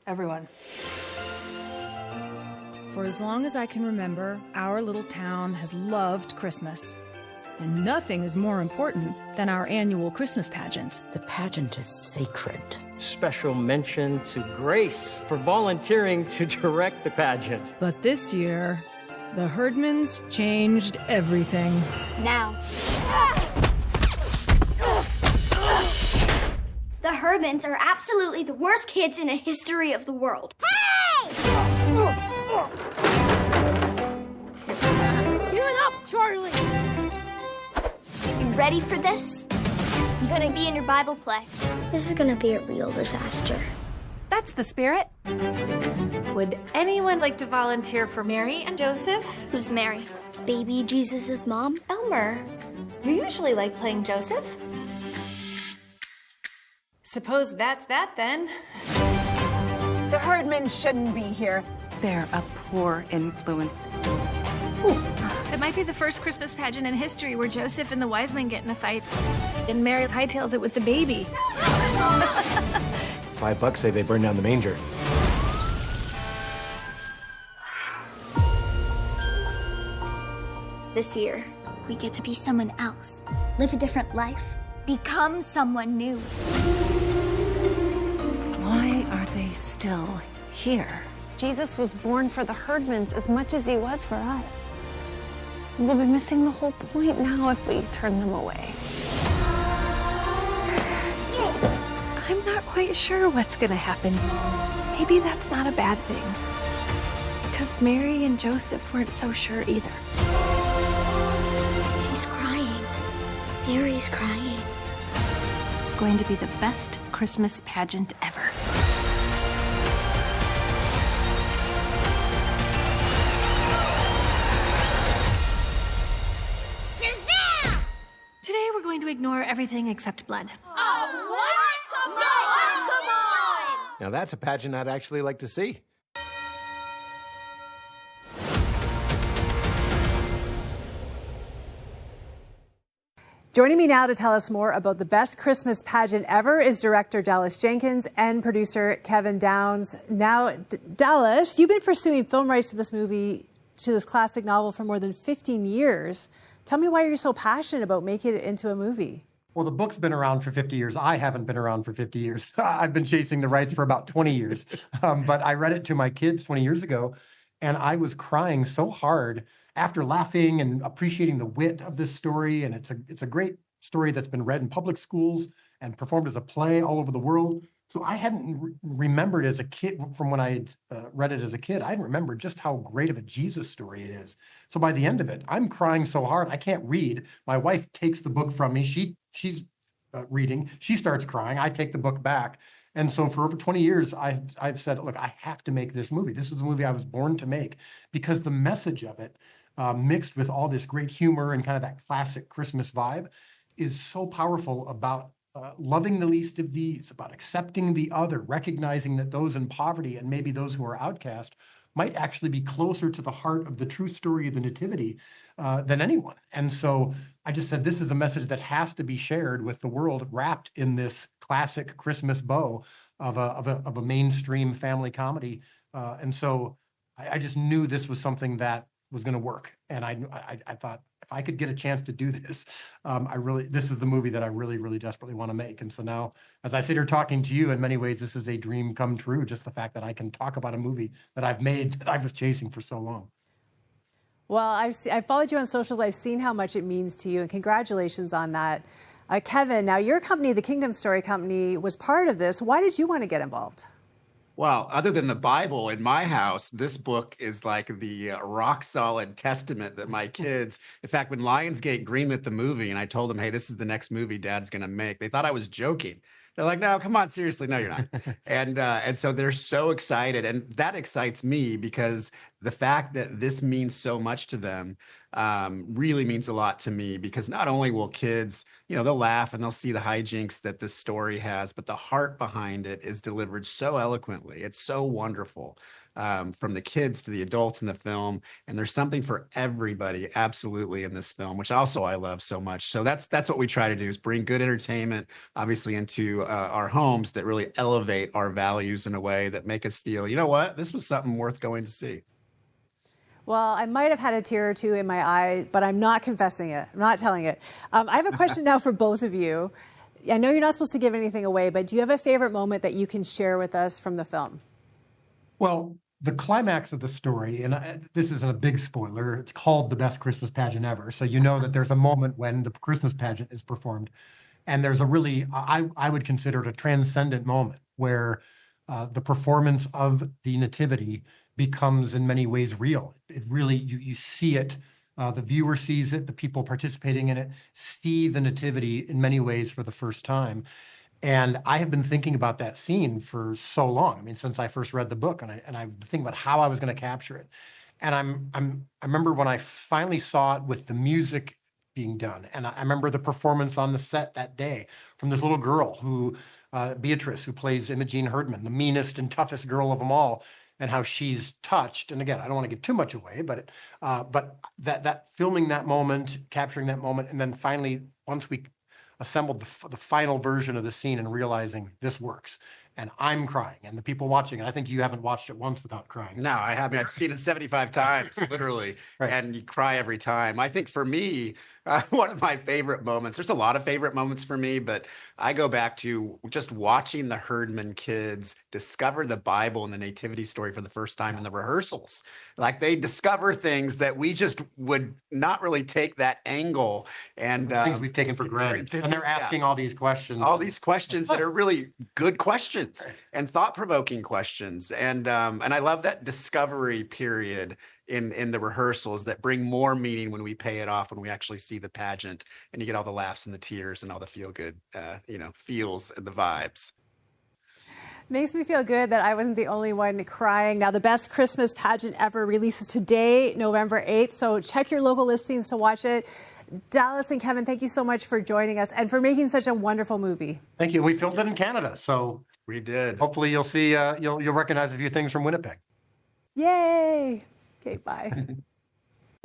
everyone. For as long as I can remember, our little town has loved Christmas. And nothing is more important than our annual Christmas pageant. The pageant is sacred. Special mention to Grace for volunteering to direct the pageant. But this year, the Herdmans changed everything. Now. The Herdmans are absolutely the worst kids in the history of the world. Hey! Give it up, Charlie! You ready for this? I'm gonna be in your Bible play. This is gonna be a real disaster. That's the spirit. Would anyone like to volunteer for Mary and Joseph? Who's Mary? Baby Jesus' mom? Elmer, you usually like playing Joseph. Suppose that's that then. The Herdmans shouldn't be here. They're a poor influence. It might be the first Christmas pageant in history where Joseph and the wise men get in a fight, and Mary hightails it with the baby. $5 say they burned down the manger. This year, we get to be someone else, live a different life, become someone new. Why are they still here? Jesus was born for the Herdmans as much as he was for us. We'll be missing the whole point now if we turn them away. I'm not quite sure what's gonna happen. Maybe that's not a bad thing. Because Mary and Joseph weren't so sure either. She's crying. Mary's crying. It's going to be the best Christmas pageant ever. Today we're going to ignore everything except blood. Oh, what? Come on! Now that's a pageant I'd actually like to see. Joining me now to tell us more about the best Christmas pageant ever is director Dallas Jenkins and producer Kevin Downs. Now, Dallas, you've been pursuing film rights to this movie, to this classic novel for more than 15 years. Tell me why you're so passionate about making it into a movie. Well, the book's been around for 50 years. I haven't been around for 50 years. I've been chasing the rights for about 20 years. But I read it to my kids 20 years ago, and I was crying so hard after laughing and appreciating the wit of this story. And it's a great story that's been read in public schools and performed as a play all over the world. So I hadn't remembered as a kid, from when I had read it as a kid, I hadn't remembered just how great of a Jesus story it is. So by the end of it, I'm crying so hard, I can't read. My wife takes the book from me. She's reading. She starts crying. I take the book back. And so for over 20 years, I've said, look, I have to make this movie. This is a movie I was born to make, because the message of it, mixed with all this great humor and kind of that classic Christmas vibe, is so powerful about loving the least of these, about accepting the other, recognizing that those in poverty and maybe those who are outcast might actually be closer to the heart of the true story of the Nativity than anyone. And so I just said, this is a message that has to be shared with the world, wrapped in this classic Christmas bow of a mainstream family comedy. And so I just knew this was something that was going to work. And I thought, if I could get a chance to do this, this is the movie that I really, really desperately want to make. And so now, as I sit here talking to you, in many ways, this is a dream come true. Just the fact that I can talk about a movie that I've made, that I was chasing for so long. Well, I've followed you on socials. I've seen how much it means to you, and congratulations on that. Kevin, now your company, the Kingdom Story Company, was part of this. Why did you want to get involved? Well, other than the Bible in my house, this book is like the rock solid testament that my kids, in fact, when Lionsgate greenlit the movie and I told them, hey, this is the next movie Dad's going to make, they thought I was joking. They're like, no, come on, seriously. No, you're not. And so they're so excited. And that excites me because the fact that this means so much to them really means a lot to me, because not only will kids, they'll laugh and they'll see the hijinks that this story has, but the heart behind it is delivered so eloquently. It's so wonderful, from the kids to the adults in the film. And there's something for everybody, absolutely, in this film, which also I love so much. So that's what we try to do, is bring good entertainment, obviously, into our homes that really elevate our values in a way that make us feel, you know what, this was something worth going to see. Well, I might have had a tear or two in my eye, but I'm not confessing it. I'm not telling it. I have a question now for both of you. I know you're not supposed to give anything away, but do you have a favorite moment that you can share with us from the film? Well, the climax of the story, and this isn't a big spoiler, it's called The Best Christmas Pageant Ever. So you know that there's a moment when the Christmas pageant is performed. And there's a really, I would consider it a transcendent moment where the performance of the Nativity becomes in many ways real. It really, you see it, the viewer sees it, the people participating in it see the Nativity in many ways for the first time. And I have been thinking about that scene for so long. I mean, since I first read the book, and I've been thinking about how I was going to capture it. And I remember when I finally saw it with the music being done, and I remember the performance on the set that day from this little girl who, Beatrice, who plays Imogene Herdman, the meanest and toughest girl of them all, and how she's touched. And again, I don't want to give too much away, but that filming that moment, capturing that moment, and then finally, once we assembled the final version of the scene and realizing this works. And I'm crying, and the people watching it, I think you haven't watched it once without crying. No, I haven't. I've seen it 75 times, literally, right. And you cry every time. I think for me, one of my favorite moments, there's a lot of favorite moments for me, but I go back to just watching the Herdman kids discover the Bible and the nativity story for the first time in the rehearsals. Like, they discover things that we just would not really take that angle. And things we've taken for granted. And they're asking all these questions. All these questions that are really good questions. And thought-provoking questions, and I love that discovery period in the rehearsals that bring more meaning when we pay it off, when we actually see the pageant, and you get all the laughs and the tears and all the feel-good, feels and the vibes. Makes me feel good that I wasn't the only one crying. Now, the Best Christmas Pageant Ever releases today, November 8th, so check your local listings to watch it. Dallas and Kevin, thank you so much for joining us and for making such a wonderful movie. Thank you. We filmed it in Canada, so we did. Hopefully you'll see, you'll recognize a few things from Winnipeg. Yay. Okay, bye.